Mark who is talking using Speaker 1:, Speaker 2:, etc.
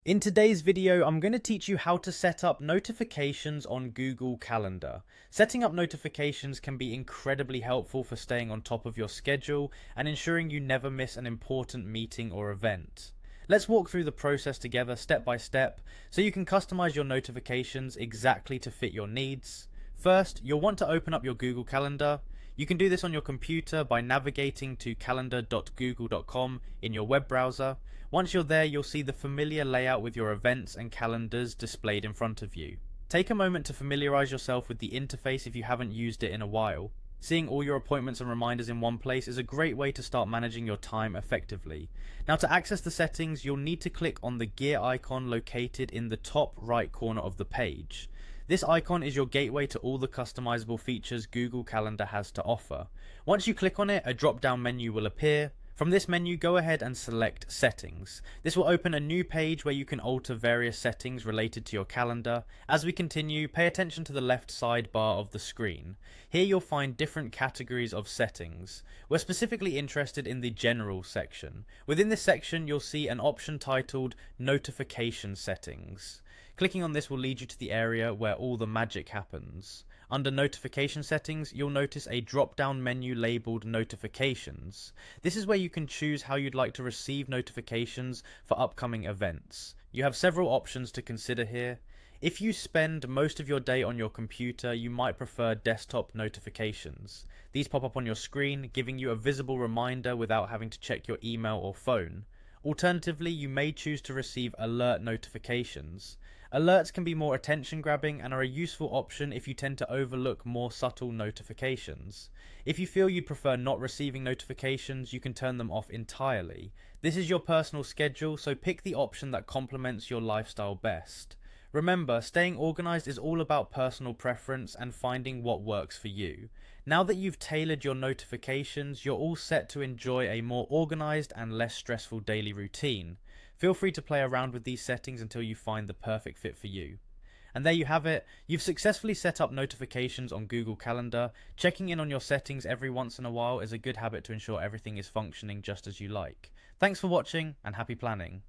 Speaker 1: In today's video, I'm going to teach you how to set up notifications on Google Calendar. Setting up notifications can be incredibly helpful for staying on top of your schedule and ensuring you never miss an important meeting or event. Let's walk through the process together step by step so you can customize your notifications exactly to fit your needs. First, you'll want to open up your Google Calendar. You can do this on your computer by navigating to calendar.google.com in your web browser. Once you're there, you'll see the familiar layout with your events and calendars displayed in front of you. Take a moment to familiarize yourself with the interface if you haven't used it in a while. Seeing all your appointments and reminders in one place is a great way to start managing your time effectively. Now, to access the settings, you'll need to click on the gear icon located in the top right corner of the page. This icon is your gateway to all the customizable features Google Calendar has to offer. Once you click on it, a drop-down menu will appear. From this menu, go ahead and select Settings. This will open a new page where you can alter various settings related to your calendar. As we continue, pay attention to the left sidebar of the screen. Here you'll find different categories of settings. We're specifically interested in the General section. Within this section, you'll see an option titled Notification Settings. Clicking on this will lead you to the area where all the magic happens. Under Notification Settings, you'll notice a drop-down menu labeled Notifications. This is where you can choose how you'd like to receive notifications for upcoming events. You have several options to consider here. If you spend most of your day on your computer, you might prefer desktop notifications. These pop up on your screen, giving you a visible reminder without having to check your email or phone. Alternatively, you may choose to receive alert notifications. Alerts can be more attention-grabbing and are a useful option if you tend to overlook more subtle notifications. If you feel you'd prefer not receiving notifications, you can turn them off entirely. This is your personal schedule, so pick the option that complements your lifestyle best. Remember, staying organized is all about personal preference and finding what works for you. Now that you've tailored your notifications, you're all set to enjoy a more organized and less stressful daily routine. Feel free to play around with these settings until you find the perfect fit for you. And there you have it. You've successfully set up notifications on Google Calendar. Checking in on your settings every once in a while is a good habit to ensure everything is functioning just as you like. Thanks for watching and happy planning.